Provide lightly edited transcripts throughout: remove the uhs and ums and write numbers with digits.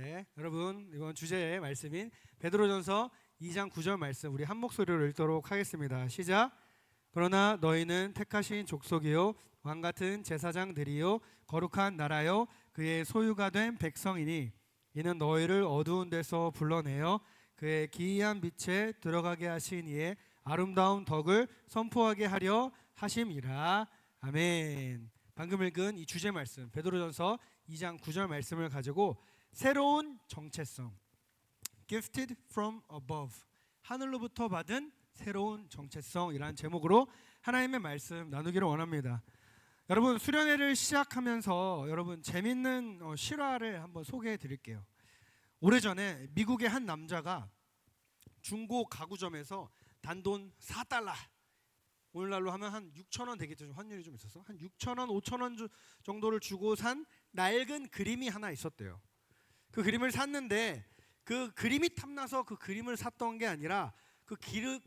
네, 여러분 이번 주제의 말씀인 베드로전서 2장 9절 말씀 우리 한 목소리로 읽도록 하겠습니다. 시작. 그러나 너희는 택하신 족속이요 왕 같은 제사장들이요 거룩한 나라요 그의 소유가 된 백성이니 이는 너희를 어두운 데서 불러내어 그의 기이한 빛에 들어가게 하신 이의 아름다운 덕을 선포하게 하려 하심이라. 아멘. 방금 읽은 이 주제 말씀 베드로전서 2장 9절 말씀을 가지고 새로운 정체성, gifted from above, 하늘로부터 받은 새로운 정체성이라는 제목으로 하나님의 말씀 나누기를 원합니다. 여러분 수련회를 시작하면서 여러분 재밌는 실화를 한번 소개해 드릴게요. 오래전에 미국의 한 남자가 중고 가구점에서 단돈 4달러, 오늘날로 하면 한 6,000원 되겠죠. 환율이 좀 있어서 한 6,000원, 5,000원 정도를 주고 산 낡은 그림이 하나 있었대요. 그 그림을 샀는데 그 그림이 탐나서 그 그림을 샀던 게 아니라 그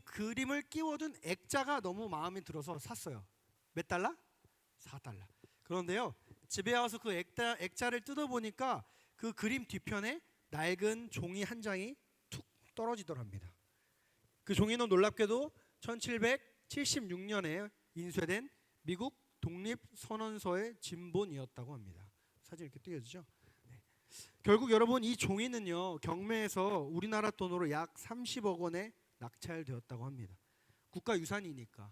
그림을 끼워둔 액자가 너무 마음에 들어서 샀어요. 몇 달러? 4달러. 그런데요, 집에 와서 그 액자를 뜯어보니까 그 그림 뒤편에 낡은 종이 한 장이 툭 떨어지더랍니다. 그 종이는 놀랍게도 1776년에 인쇄된 미국 독립선언서의 진본이었다고 합니다. 사진 이렇게 띄워주죠. 네. 결국 여러분 이 종이는요 경매에서 우리나라 돈으로 약 30억 원에 낙찰되었다고 합니다. 국가유산이니까.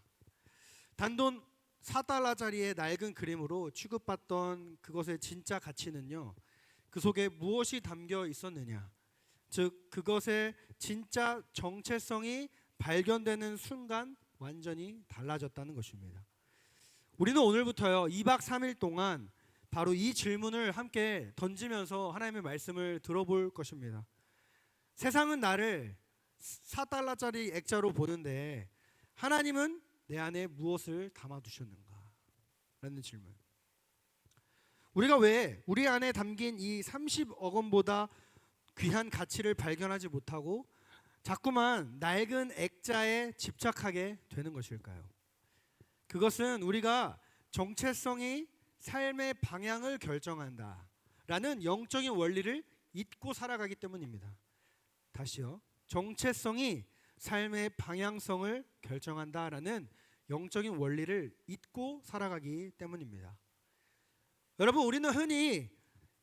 단돈 4달러짜리의 낡은 그림으로 취급받던 그것의 진짜 가치는요, 그 속에 무엇이 담겨 있었느냐, 즉 그것의 진짜 정체성이 발견되는 순간 완전히 달라졌다는 것입니다. 우리는 오늘부터요 2박 3일 동안 바로 이 질문을 함께 던지면서 하나님의 말씀을 들어볼 것입니다. 세상은 나를 4달러짜리 액자로 보는데 하나님은 내 안에 무엇을 담아두셨는가? 라는 질문. 우리가 왜 우리 안에 담긴 이 30억 원보다 귀한 가치를 발견하지 못하고 자꾸만 낡은 액자에 집착하게 되는 것일까요? 그것은 우리가 정체성이 삶의 방향을 결정한다 라는 영적인 원리를 잊고 살아가기 때문입니다. 다시요. 정체성이 삶의 방향성을 결정한다 라는 영적인 원리를 잊고 살아가기 때문입니다. 여러분 우리는 흔히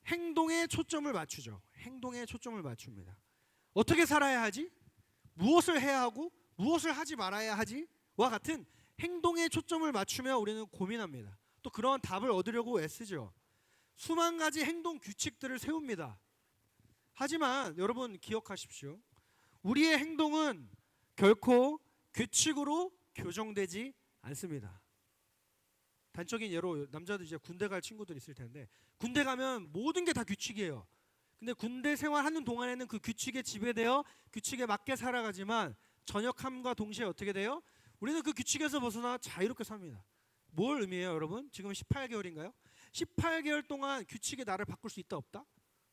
행동에 초점을 맞추죠. 행동에 초점을 맞춥니다. 어떻게 살아야 하지? 무엇을 해야 하고 무엇을 하지 말아야 하지? 와 같은 행동에 초점을 맞추며 우리는 고민합니다. 또 그러한 답을 얻으려고 애쓰죠. 수만 가지 행동 규칙들을 세웁니다. 하지만 여러분 기억하십시오. 우리의 행동은 결코 규칙으로 교정되지 않습니다. 단적인 예로 남자들 이제 군대 갈 친구들 있을 텐데 군대 가면 모든 게 다 규칙이에요. 근데 군대 생활하는 동안에는 그 규칙에 지배되어 규칙에 맞게 살아가지만 전역함과 동시에 어떻게 돼요? 우리는 그 규칙에서 벗어나 자유롭게 삽니다. 뭘 의미해요 여러분? 지금 18개월인가요? 18개월 동안 규칙에 나를 바꿀 수 있다 없다?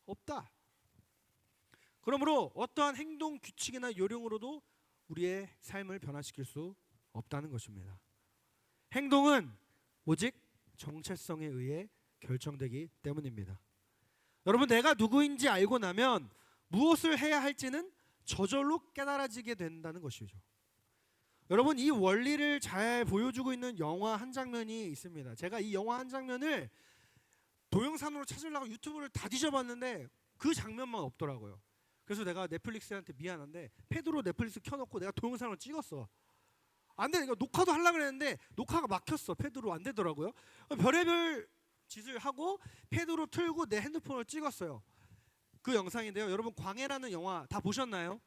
없다. 그러므로 어떠한 행동 규칙이나 요령으로도 우리의 삶을 변화시킬 수 없다는 것입니다. 행동은 오직 정체성에 의해 결정되기 때문입니다. 여러분 내가 누구인지 알고 나면 무엇을 해야 할지는 저절로 깨달아지게 된다는 것이죠. 여러분 이 원리를 잘 보여주고 있는 영화 한 장면이 있습니다. 제가 이 영화 한 장면을 동영상으로 찾으려고 유튜브를 다 뒤져봤는데 그 장면만 없더라고요. 그래서 내가 넷플릭스한테 미안한데 페드로 넷플릭스 켜놓고 내가 동영상을 찍었어. 안 돼. 녹화도 하려고 했는데 녹화가 막혔어. 페드로 안 되더라고요. 별의별 짓을 하고 페드로 틀고 내 핸드폰을 찍었어요. 그 영상인데요. 여러분 광해라는 영화 다 보셨나요?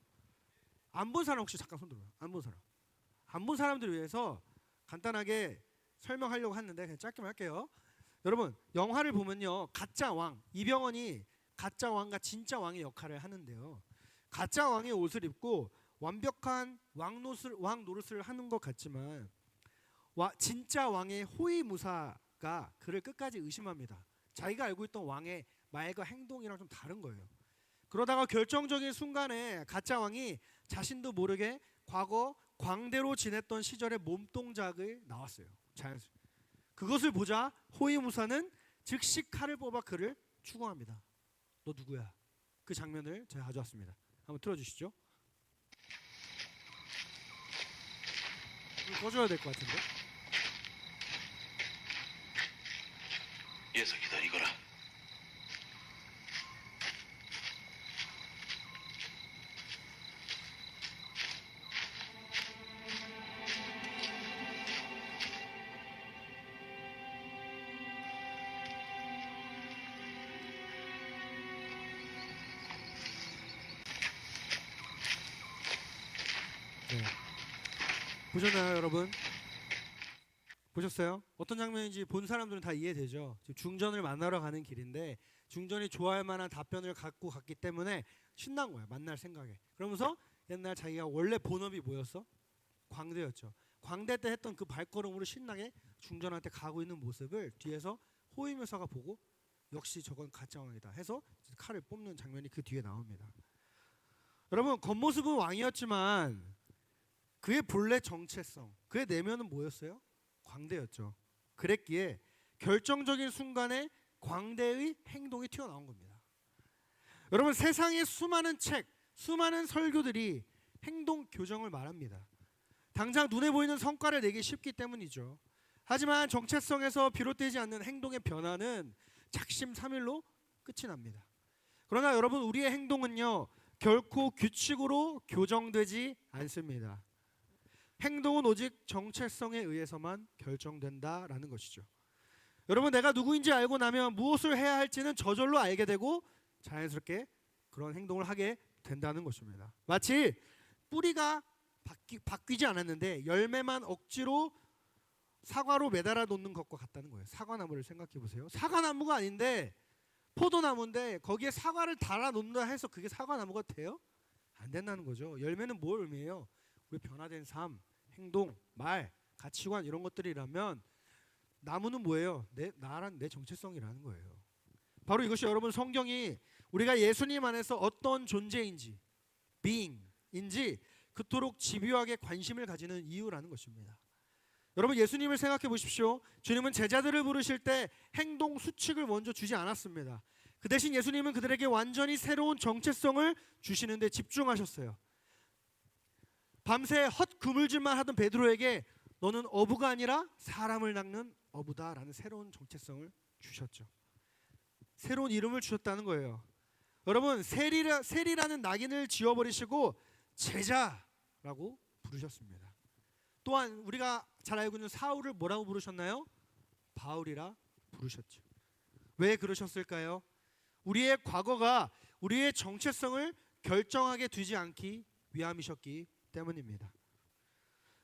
안 본 사람 혹시 잠깐 손 들어요. 안 본 사람. 안 본 사람들을 위해서 간단하게 설명하려고 했는데 그냥 짧게만 할게요. 여러분 영화를 보면요 가짜 왕 이병헌이 가짜 왕과 진짜 왕의 역할을 하는데요. 가짜 왕의 옷을 입고 완벽한 왕 노릇을 하는 것 같지만 진짜 왕의 호위무사가 그를 끝까지 의심합니다. 자기가 알고 있던 왕의 말과 행동이랑 좀 다른 거예요. 그러다가 결정적인 순간에 가짜 왕이 자신도 모르게 과거 광대로 지냈던 시절의 몸동작을 나왔어요. 자연스럽게. 그것을 보자 호위무사는 즉시 칼을 뽑아 그를 추궁합니다. 너 누구야? 그 장면을 제가 가져왔습니다. 한번 틀어주시죠. 꺼줘야 될 것 같은데. 예서 기다리거라. 네. 보셨나요, 여러분? 보셨어요? 어떤 장면인지 본 사람들은 다 이해되죠. 지금 중전을 만나러 가는 길인데 중전이 좋아할 만한 답변을 갖고 갔기 때문에 신난 거야. 만날 생각에. 그러면서 옛날 자기가 원래 본업이 뭐였어? 광대였죠. 광대 때 했던 그 발걸음으로 신나게 중전한테 가고 있는 모습을 뒤에서 호위묘사가 보고 역시 저건 가짜 왕이다 해서 칼을 뽑는 장면이 그 뒤에 나옵니다. 여러분, 겉모습은 왕이었지만 그의 본래 정체성, 그의 내면은 뭐였어요? 광대였죠. 그랬기에 결정적인 순간에 광대의 행동이 튀어나온 겁니다. 여러분, 세상의 수많은 책, 수많은 설교들이 행동 교정을 말합니다. 당장 눈에 보이는 성과를 내기 쉽기 때문이죠. 하지만 정체성에서 비롯되지 않는 행동의 변화는 작심삼일로 끝이 납니다. 그러나 여러분, 우리의 행동은요 결코 규칙으로 교정되지 않습니다. 행동은 오직 정체성에 의해서만 결정된다라는 것이죠. 여러분, 내가 누구인지 알고 나면 무엇을 해야 할지는 저절로 알게 되고 자연스럽게 그런 행동을 하게 된다는 것입니다. 마치 뿌리가 바뀌지 않았는데 열매만 억지로 사과로 매달아 놓는 것과 같다는 거예요. 사과나무를 생각해 보세요. 사과나무가 아닌데 포도나무인데 거기에 사과를 달아 놓는다 해서 그게 사과나무가 돼요? 안 된다는 거죠. 열매는 뭘 의미해요? 우리 변화된 삶, 행동, 말, 가치관 이런 것들이라면 나무는 뭐예요? 나란 내 정체성이라는 거예요. 바로 이것이 여러분 성경이 우리가 예수님 안에서 어떤 존재인지, being인지 그토록 집요하게 관심을 가지는 이유라는 것입니다. 여러분, 예수님을 생각해 보십시오. 주님은 제자들을 부르실 때 행동 수칙을 먼저 주지 않았습니다. 그 대신 예수님은 그들에게 완전히 새로운 정체성을 주시는 데 집중하셨어요. 밤새 헛그물질만 하던 베드로에게 너는 어부가 아니라 사람을 낚는 어부다라는 새로운 정체성을 주셨죠. 새로운 이름을 주셨다는 거예요. 여러분, 세리라는 낙인을 지워버리시고 제자라고 부르셨습니다. 또한 우리가 잘 알고 있는 사울을 뭐라고 부르셨나요? 바울이라 부르셨죠. 왜 그러셨을까요? 우리의 과거가 우리의 정체성을 결정하게 두지 않기 위함이셨기 때문입니다.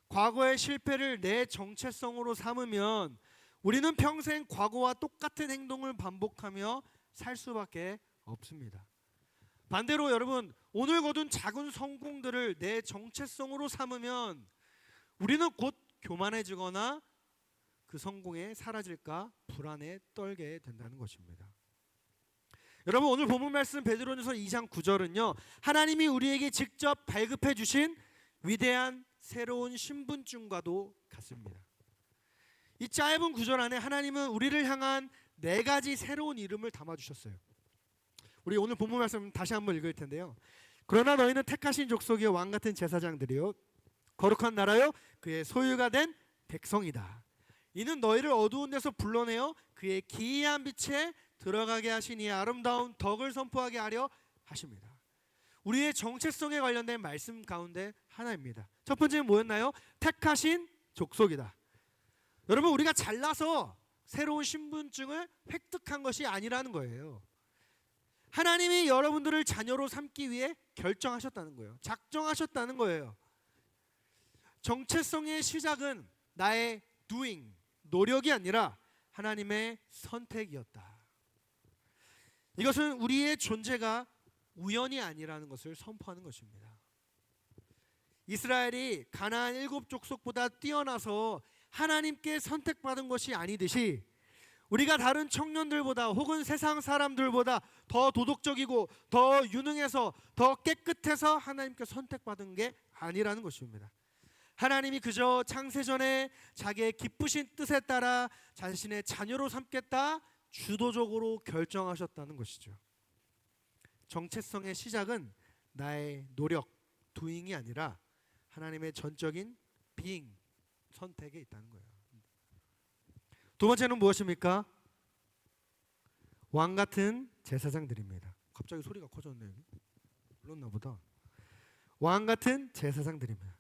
과거의 실패를 내 정체성으로 삼으면 우리는 평생 과거와 똑같은 행동을 반복하며 살 수밖에 없습니다. 반대로 여러분, 오늘 거둔 작은 성공들을 내 정체성으로 삼으면 우리는 곧 교만해지거나 그 성공에 사라질까 불안에 떨게 된다는 것입니다. 여러분, 오늘 본문 말씀 베드로전서 2장 9절은요 하나님이 우리에게 직접 발급해 주신 위대한 새로운 신분증과도 같습니다. 이 짧은 구절 안에 하나님은 우리를 향한 4가지 새로운 이름을 담아주셨어요. 우리 오늘 본문 말씀 다시 한번 읽을 텐데요. 그러나 너희는 택하신 족속이요 왕같은 제사장들이요 거룩한 나라요 그의 소유가 된 백성이다. 이는 너희를 어두운 데서 불러내어 그의 기이한 빛에 들어가게 하시니 아름다운 덕을 선포하게 하려 하십니다. 우리의 정체성에 관련된 말씀 가운데 하나입니다. 첫 번째는 뭐였나요? 택하신 족속이다. 여러분, 우리가 잘나서 새로운 신분증을 획득한 것이 아니라는 거예요. 하나님이 여러분들을 자녀로 삼기 위해 결정하셨다는 거예요. 작정하셨다는 거예요. 정체성의 시작은 나의 doing, 노력이 아니라 하나님의 선택이었다. 이것은 우리의 존재가 우연이 아니라는 것을 선포하는 것입니다. 이스라엘이 가나안 7족속보다 뛰어나서 하나님께 선택받은 것이 아니듯이 우리가 다른 청년들보다 혹은 세상 사람들보다 더 도덕적이고 더 유능해서 더 깨끗해서 하나님께 선택받은 게 아니라는 것입니다. 하나님이 그저 창세전에 자기의 기쁘신 뜻에 따라 자신의 자녀로 삼겠다 주도적으로 결정하셨다는 것이죠. 정체성의 시작은 나의 노력, doing이 아니라 하나님의 전적인 being, 선택에 있다는 거예요. 두 번째는 무엇입니까? 왕 같은 제사장들입니다. 갑자기 소리가 커졌네요. 그렇나 보다. 왕 같은 제사장들입니다.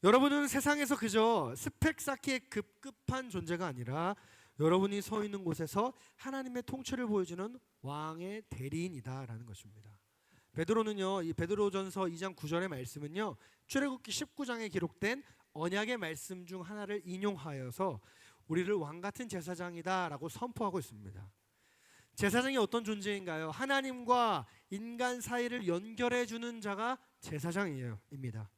여러분은 세상에서 그저 스펙 쌓기에 급급한 존재가 아니라 여러분이 서 있는 곳에서 하나님의 통치를 보여주는 왕의 대리인이다라는 것입니다. 베드로는요, 이 베드로전서 2장 9절의 말씀은요, 출애굽기 19장에 기록된 언약의 말씀 중 하나를 인용하여서 우리를 왕 같은 제사장이다라고 선포하고 있습니다. 제사장이 어떤 존재인가요? 하나님과 인간 사이를 연결해 주는 자가 제사장입니다.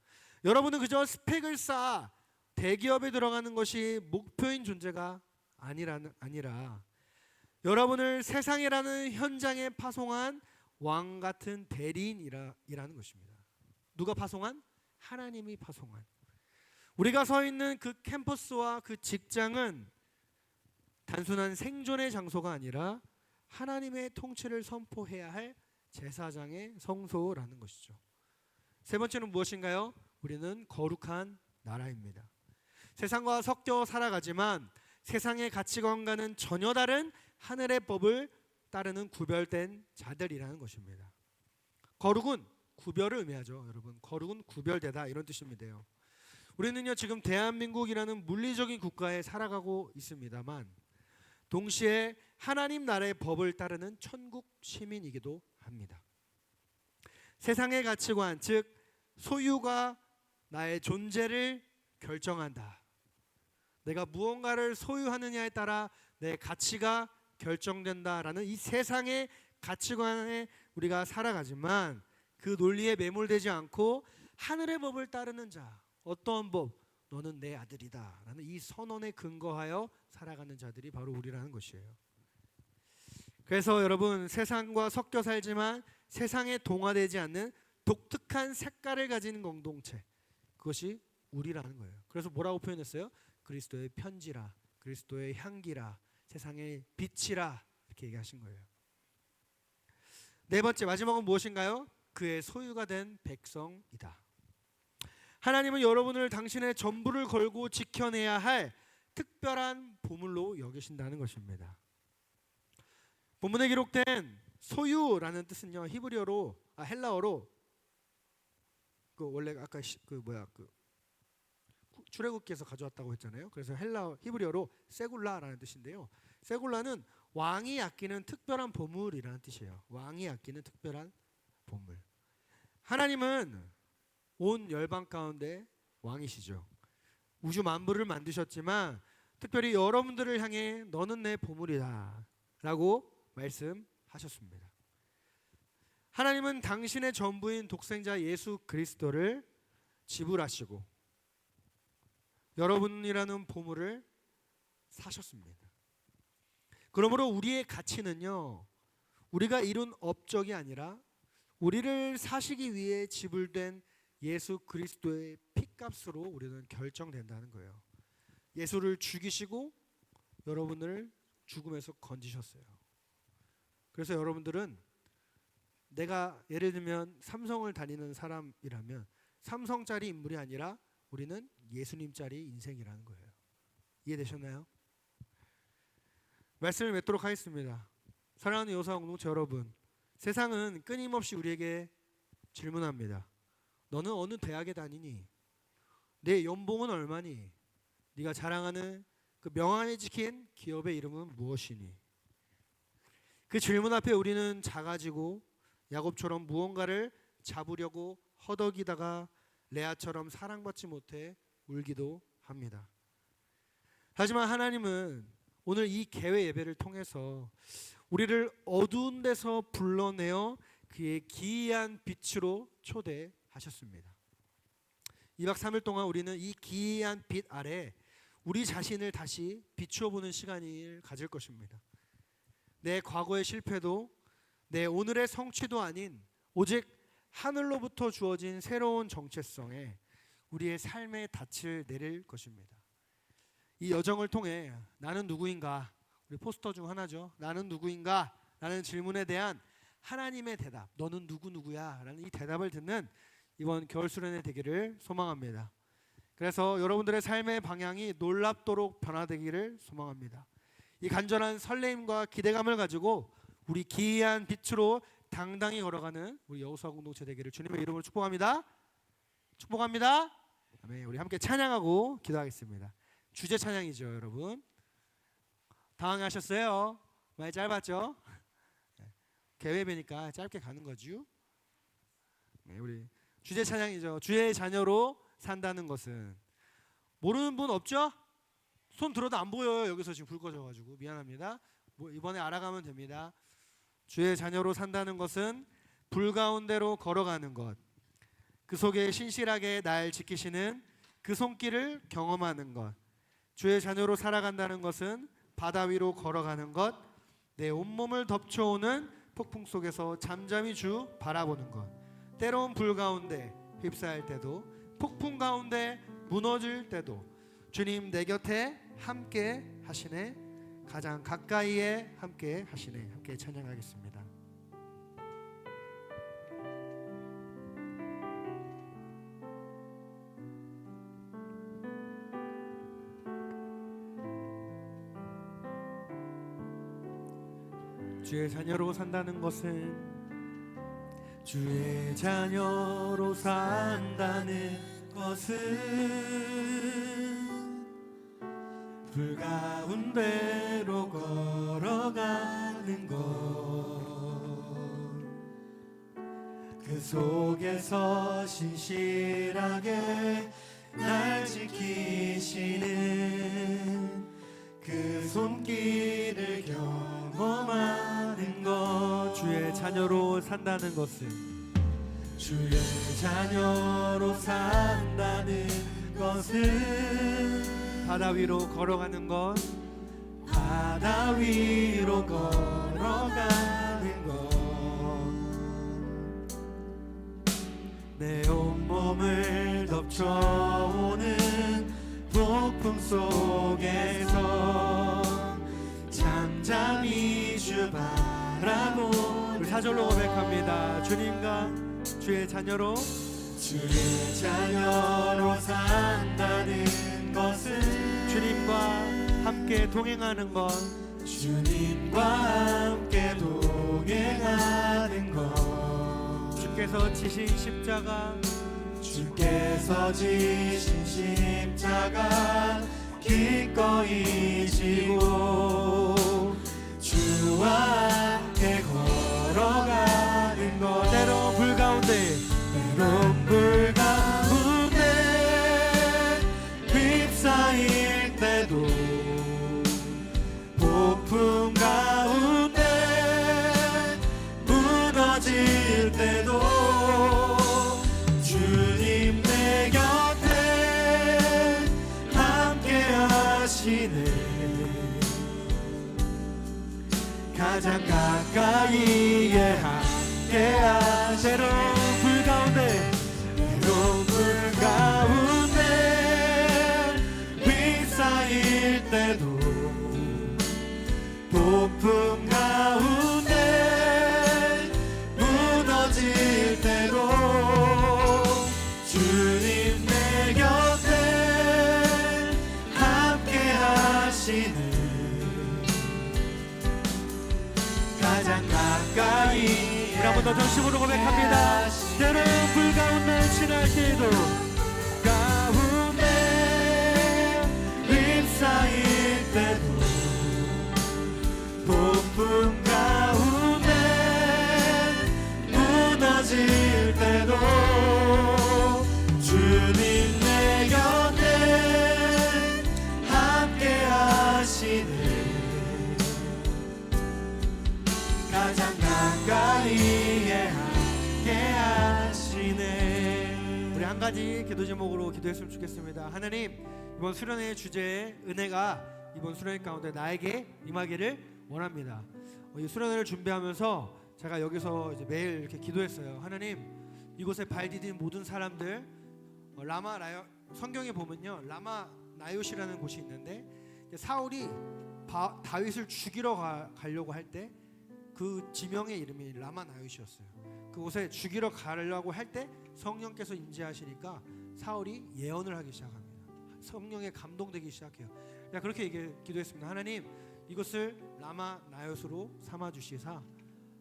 여러분은 그저 스펙을 쌓아 대기업에 들어가는 것이 목표인 존재가 아니라 여러분을 세상이라는 현장에 파송한 왕 같은 대리인이라는 것입니다. 누가 파송한? 하나님이 파송한. 우리가 서 있는 그 캠퍼스와 그 직장은 단순한 생존의 장소가 아니라 하나님의 통치를 선포해야 할 제사장의 성소라는 것이죠. 세 번째는 무엇인가요? 우리는 거룩한 나라입니다. 세상과 섞여 살아가지만 세상의 가치관과는 전혀 다른 하늘의 법을 따르는 구별된 자들이라는 것입니다. 거룩은 구별을 의미하죠. 여러분, 거룩은 구별되다 이런 뜻입니다. 우리는요 지금 대한민국이라는 물리적인 국가에 살아가고 있습니다만 동시에 하나님 나라의 법을 따르는 천국 시민이기도 합니다. 세상의 가치관, 즉 소유가 나의 존재를 결정한다. 내가 무언가를 소유하느냐에 따라 내 가치가 결정된다라는 이 세상의 가치관에 우리가 살아가지만 그 논리에 매몰되지 않고 하늘의 법을 따르는 자, 어떠한 법? 너는 내 아들이다 라는 이 선언에 근거하여 살아가는 자들이 바로 우리라는 것이에요. 그래서 여러분, 세상과 섞여 살지만 세상에 동화되지 않는 독특한 색깔을 가진 공동체, 그것이 우리라는 거예요. 그래서 뭐라고 표현했어요? 그리스도의 편지라, 그리스도의 향기라, 세상의 빛이라 이렇게 얘기하신 거예요. 네 번째, 마지막은 무엇인가요? 그의 소유가 된 백성이다. 하나님은 여러분을 당신의 전부를 걸고 지켜내야 할 특별한 보물로 여기신다는 것입니다. 본문에 기록된 소유라는 뜻은요, 헬라어로 그 원래 아까 출애굽기에서 가져왔다고 했잖아요. 그래서 히브리어로 세굴라라는 뜻인데요. 세굴라는 왕이 아끼는 특별한 보물이라는 뜻이에요. 왕이 아끼는 특별한 보물. 하나님은 온 열방 가운데 왕이시죠. 우주 만물을 만드셨지만 특별히 여러분들을 향해 너는 내 보물이다 라고 말씀하셨습니다. 하나님은 당신의 전부인 독생자 예수 그리스도를 지불하시고 여러분이라는 보물을 사셨습니다. 그러므로 우리의 가치는요, 우리가 이룬 업적이 아니라 우리를 사시기 위해 지불된 예수 그리스도의 피값으로 우리는 결정된다는 거예요. 예수를 죽이시고 여러분을 죽음에서 건지셨어요. 그래서 여러분들은 내가 예를 들면 삼성을 다니는 사람이라면 삼성짜리 인물이 아니라 우리는 예수님짜리 인생이라는 거예요. 이해되셨나요? 말씀을 맺도록 하겠습니다. 사랑하는 여사 공동체 여러분, 세상은 끊임없이 우리에게 질문합니다. 너는 어느 대학에 다니니? 내 연봉은 얼마니? 네가 자랑하는 그 명함에 찍힌 기업의 이름은 무엇이니? 그 질문 앞에 우리는 작아지고 야곱처럼 무언가를 잡으려고 허덕이다가 레아처럼 사랑받지 못해 울기도 합니다. 하지만 하나님은 오늘 이 개회 예배를 통해서 우리를 어두운 데서 불러내어 그의 기이한 빛으로 초대하셨습니다. 2박 3일 동안 우리는 이 기이한 빛 아래 우리 자신을 다시 비추어 보는 시간을 가질 것입니다. 내 과거의 실패도 내 오늘의 성취도 아닌 오직 하늘로부터 주어진 새로운 정체성에 우리의 삶의 닻을 내릴 것입니다. 이 여정을 통해 나는 누구인가, 우리 포스터 중 하나죠. 나는 누구인가? 라는 질문에 대한 하나님의 대답, 너는 누구야? 라는 이 대답을 듣는 이번 겨울 수련회 되기를 소망합니다. 그래서 여러분들의 삶의 방향이 놀랍도록 변화되기를 소망합니다. 이 간절한 설레임과 기대감을 가지고 우리 기이한 빛으로 당당히 걸어가는 우리 여호수아 공동체 되기를 주님의 이름으로 축복합니다. 축복합니다. 아멘. 우리 함께 찬양하고 기도하겠습니다. 주제 찬양이죠, 여러분. 당황하셨어요? 많이 짧았죠? 개회배니까 짧게 가는 거죠. 네, 우리 주제 찬양이죠. 주의 자녀로 산다는 것은. 모르는 분 없죠? 손 들어도 안 보여요. 여기서 지금 불 꺼져가지고 미안합니다. 이번에 알아가면 됩니다. 주의 자녀로 산다는 것은 불 가운데로 걸어가는 것, 그 속에 신실하게 날 지키시는 그 손길을 경험하는 것. 주의 자녀로 살아간다는 것은 바다 위로 걸어가는 것, 내 온몸을 덮쳐오는 폭풍 속에서 잠잠히 주 바라보는 것, 때로운 불 가운데 휩싸일 때도, 폭풍 가운데 무너질 때도 주님 내 곁에 함께 하시네, 가장 가까이에 함께 하시네. 함께 찬양하겠습니다. 주의 자녀로 산다는 것은, 주의 자녀로 산다는 것은 불 가운데로 걸어가는 것, 그 속에서 신실하게 날 지키시는 그 손길을 경험하는 것. 주의 자녀로 산다는 것은, 주의 자녀로 산다는 것은 바다 위로 걸어가는 것, 바다 위로 걸어가는 것, 내 온몸을 덮쳐오는 폭풍 속에서 잠잠히 주 바라보는. 사절로 고백합니다. 주님과 주의 자녀로, 주의 자녀로 산다는 것은 주님과 함께 동행하는 것, 주님과 함께 동행하는 것. 주께서 지신 십자가, 주께서 지신 십자가 기꺼이 지고 주와 함께 걸어가는 것. 때로 불 가운데, 때론 불 가운데 휩싸일 때도, 폭풍 가운데 무너질 때도 주님 내 곁에 함께 하시네, 가장 가까이에 함께 하시네. 때론 불 가운데, 때론 불 가운데 휩싸일 때도, 폭풍 가운데 무너질 때도 주님 내 곁에 함께 하시는, 가장 가까이. 우리 한 번 더 전심으로 고백합니다. 때론 불 가운데 지날 때도, 가운데 휩싸일 때도, 폭풍 가운데 무너질 때도 주님 내 곁에 함께 하시네, 가장 가까이에 함께 하시네. 우리 한 가지 기도 제목으로 기도했으면 좋겠습니다. 하나님, 이번 수련회의 주제에 은혜가 이번 수련회 가운데 나에게 임하기를 원합니다. 이 수련회를 준비하면서 제가 여기서 이제 매일 이렇게 기도했어요. 하나님, 이곳에 발 디딘 모든 사람들, 성경에 보면요, 라마 나요시라는 곳이 있는데, 사울이 다윗을 죽이러 가려고 할 때 그 지명의 이름이 라마나요시였어요. 그곳에 죽이러 가려고 할 때 성령께서 임재하시니까 사울이 예언을 하기 시작합니다. 성령에 감동되기 시작해요. 그렇게 기도했습니다. 하나님, 이것을 라마나요스로 삼아 주시사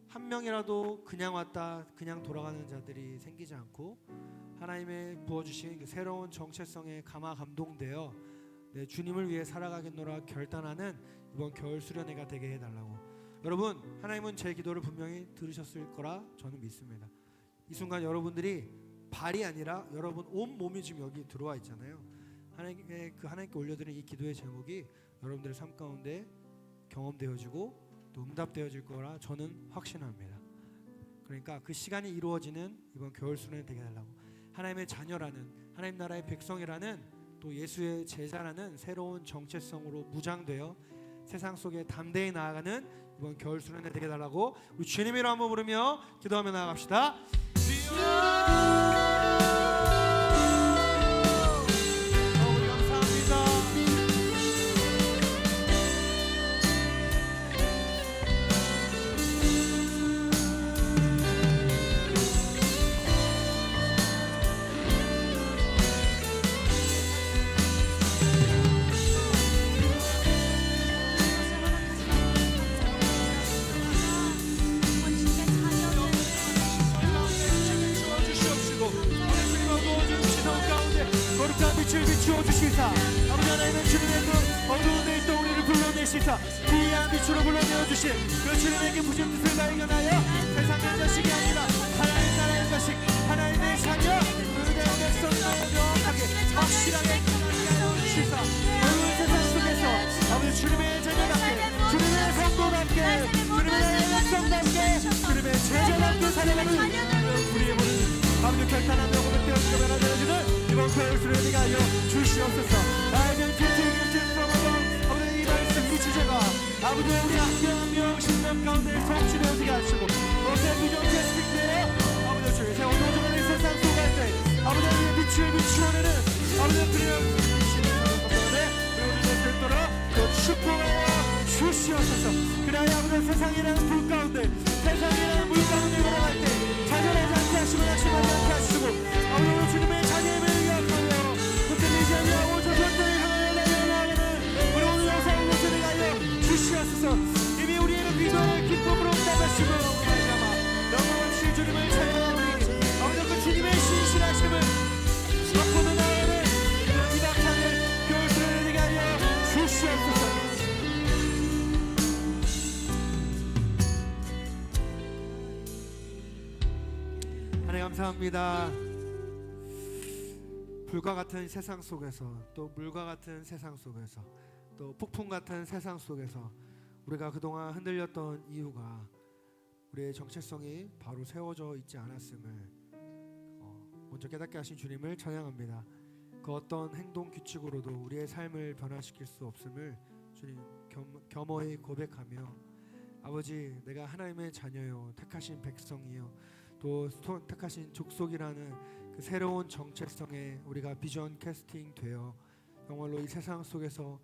한 명이라도 그냥 왔다 그냥 돌아가는 자들이 생기지 않고 하나님의 부어주신 그 새로운 정체성에 감동되어 내 주님을 위해 살아가겠노라 결단하는 이번 겨울 수련회가 되게 해달라고. 여러분, 하나님은 제 기도를 분명히 들으셨을 거라 저는 믿습니다. 이 순간 여러분들이 발이 아니라 여러분 온 몸이 지금 여기 들어와 있잖아요. 하나님께 올려드린 이 기도의 제목이 여러분들의 삶 가운데 경험되어지고 또 응답되어질 거라 저는 확신합니다. 그러니까 그 시간이 이루어지는 이번 겨울 수련회 되게 해달라고. 하나님의 자녀라는, 하나님 나라의 백성이라는, 또 예수의 제자라는 새로운 정체성으로 무장되어 세상 속에 담대히 나아가는 이번 겨울 수련회 되게 해달라고 우리 주님의 이름 한번 부르며 기도하며 나아갑시다. 우리 감사합니다. 빛을 비추어 주시사 아버지 하나님은 주님의 그 어두운 데에 있던 우리를 불러내시사 귀한 빛으로 불러내어 주신 그 주님에게 부신 뜻을 발견하여 세상의 자식이 아니라 하나님 나라의 자식, 하나님의 자녀, 그대의 백성을 명확하게 확실하게 하여 주시사 어두운 세상 속에서 아버지 주님의 자녀답게, 주님의 성도답게, 주님의 백성답게, 주님의 제자답게 살아가는 우리의 모든 아버지 결단하며 고백되어지고 변화되어지는 이번 겨울 수련회가 하여 주시옵소서. 아버지 이 말씀 이 주제가 아버지 우리 학교하며 신명 가운데 성취되어지게 하시고 어제 비전 캐스팅되어 아버지 주의 새 어두워져가는 세상 속에 아버지 우리의 빛을 비추어내는 아버지 그리는 신의 가운데 우리의 별도로 또 축복하여 주시옵소서. 그래야 아버지 세상이라는 불 가운데, 세상이라는 물 가운데 걸어갈 때 좌절하지 않게 하시고 낙심하지 않게 하시고 아버지 주님의 자녀임을 위하여 흔들리지 않냐 오저 견단을 향하여 달려나가는 우리 오늘 영상을 모습을 하여 주시옵소서. 이미 우리의 기도를 기쁨으로 응답하시고 영원하신 주님을 찬양하오니 아버지 그 주님의 신실하심을 앞으로 나아가는 이 박찬을 겨울 수련회 되게 하여 주시옵소서. 하나님 감사합니다. 불과 같은 세상 속에서 또 물과 같은 세상 속에서 또 폭풍 같은 세상 속에서 우리가 그동안 흔들렸던 이유가 우리의 정체성이 바로 세워져 있지 않았음을 먼저 깨닫게 하신 주님을 찬양합니다. 그 어떤 행동 규칙으로도 우리의 삶을 변화시킬 수 없음을 주님 겸허히 고백하며 아버지 내가 하나님의 자녀요 택하신 백성이요 또 택하신 족속이라는 그 새로운 정체성에 우리가 비전 캐스팅 되어 정말로 이 세상 속에서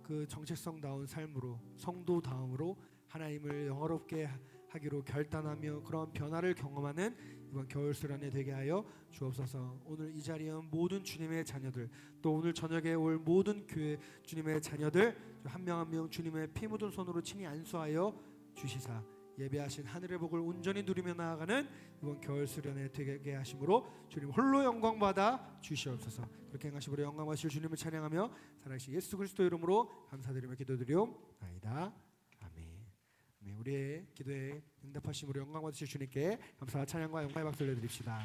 그 정체성다운 삶으로 성도다움으로 하나님을 영화롭게 하기로 결단하며 그런 변화를 경험하는 이번 겨울 수련회 되게 하여 주옵소서. 오늘 이 자리에 온 모든 주님의 자녀들 또 오늘 저녁에 올 모든 교회 주님의 자녀들 한 명 한 명 주님의 피 묻은 손으로 친히 안수하여 주시사 예배하신 하늘의 복을 온전히 누리며 나아가는 이번 겨울 수련회 되게 하심으로 주님 홀로 영광 받아 주시옵소서. 그렇게 행하시므로 영광 받으실 주님을 찬양하며 살아계신 예수 그리스도 이름으로 감사드리며 기도드리옵나이다. 아멘. 우리의 기도에 응답하심으로 영광 받으실 주님께 감사와 찬양과 영광의 박수 올려드립시다.